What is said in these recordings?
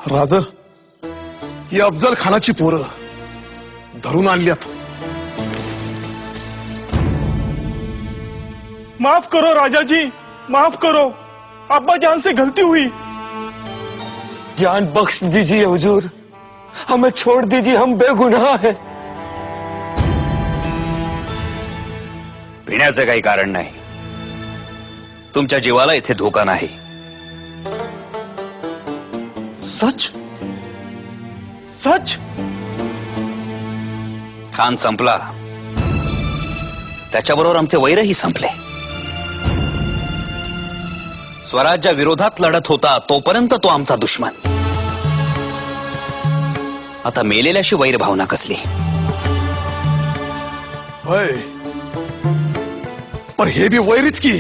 राज, ही अफजल खानाची पोरं धरून आणल्यात. माफ करो राजा जी, माफ करो, अब्बा जान से गलती हुई. जान बख्श दीजिए हुजूर, हमें छोड़ दीजिए, हम बेगुनाह हैं. भिण्याचं काही कारण नाही. तुमच्या जीवाला इथे धोका नाही. सच सच? खान संपला, त्याच्याबरोबर आमचे वैरही संपले. स्वराज्या विरोधात लढत होता तोपर्यंत तो आमचा दुश्मन. आता मेलेल्याशी वैर भावना कसली? होय, पण हे बी वैरीच की.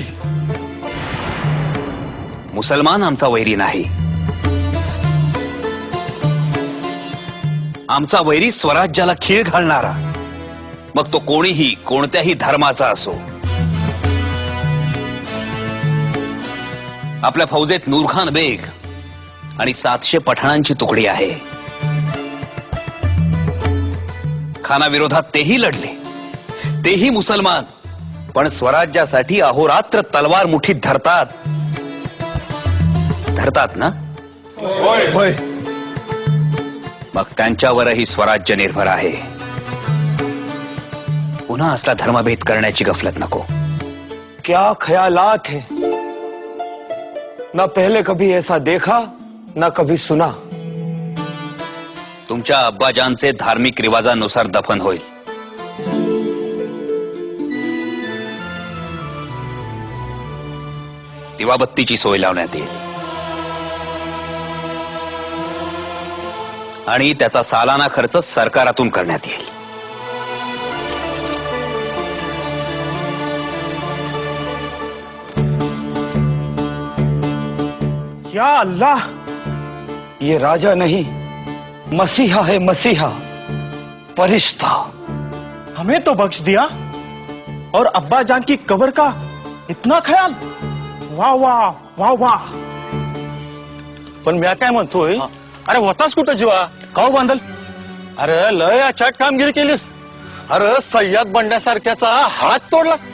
मुसलमान आमचा वैरी नाही. आमचा वैरी स्वराज्याला खीळ घालणारा, मग तो कोणीही कोणत्याही धर्माचा असो. आपल्या फौजेत नूरखान बेग आणि 700 पठाणांची तुकडी आहे. खानाविरोधात तेही लढले, तेही मुसलमान, पण स्वराज्यासाठी अहोरात्र तलवार मुठीत धरतात ना. होय, मग त्यांच्यावरही स्वराज्य निर्भर आहे. पुन्हा असला धर्मभेद करण्याची गफलत नको. क्या ख्यालात है, ना पहले कभी ऐसा देखा ना कभी सुना. तुमच्या अब्बाजानचे धार्मिक रिवाजानुसार दफन होईल. दिवाबत्तीची सोय लावण्यात येईल आणि त्याचा सालाना खर्च सरकारातून करण्यात येईल. या अल्लाह, ये राजा नहीं, मसीहा है, मसीहा, फरिश्ता. हमें तो बख्श दिया और अब्बा जान की कब्र का इतना ख्याल. वाह वाह वाह वाह. पण मी काय म्हणतोय, अरे होतास कुठं जीवा? काव बांधल? अरे लय अचाट कामगिरी केलीस. अरे सय्यद बंड्यासारख्याचा हात तोडलास.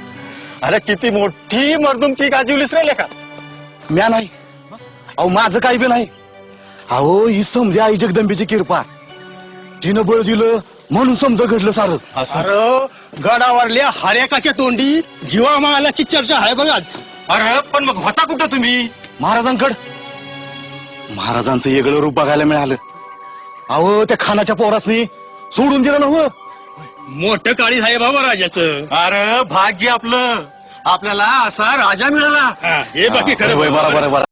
अरे किती मोठी मर्दुमकी गाजवलीस रे लेका. म्या नाही. अहो माझं काही बी नाही. अहो ही समजा आई जगदंबेची कृपा. तिनं बळ दिलं म्हणून समजा घडलं सारं. अरे गडावरल्या हरेकाच्या तोंडी जीवा मालाची चर्चा आहे बघ आज. अरे पण मग होता कुठं तुम्ही? महाराजांकड. महाराजांचं वेगळं रूप बघायला मिळालं. अहो त्या खानाच्या पोरासनी सोडून दिलं नव्ह. मोठं काळी आहे बाबा राजाचं. अरे भाग्य आपलं, आपल्याला असा राजा मिळाला. हे बाकी खरं. बरोबर.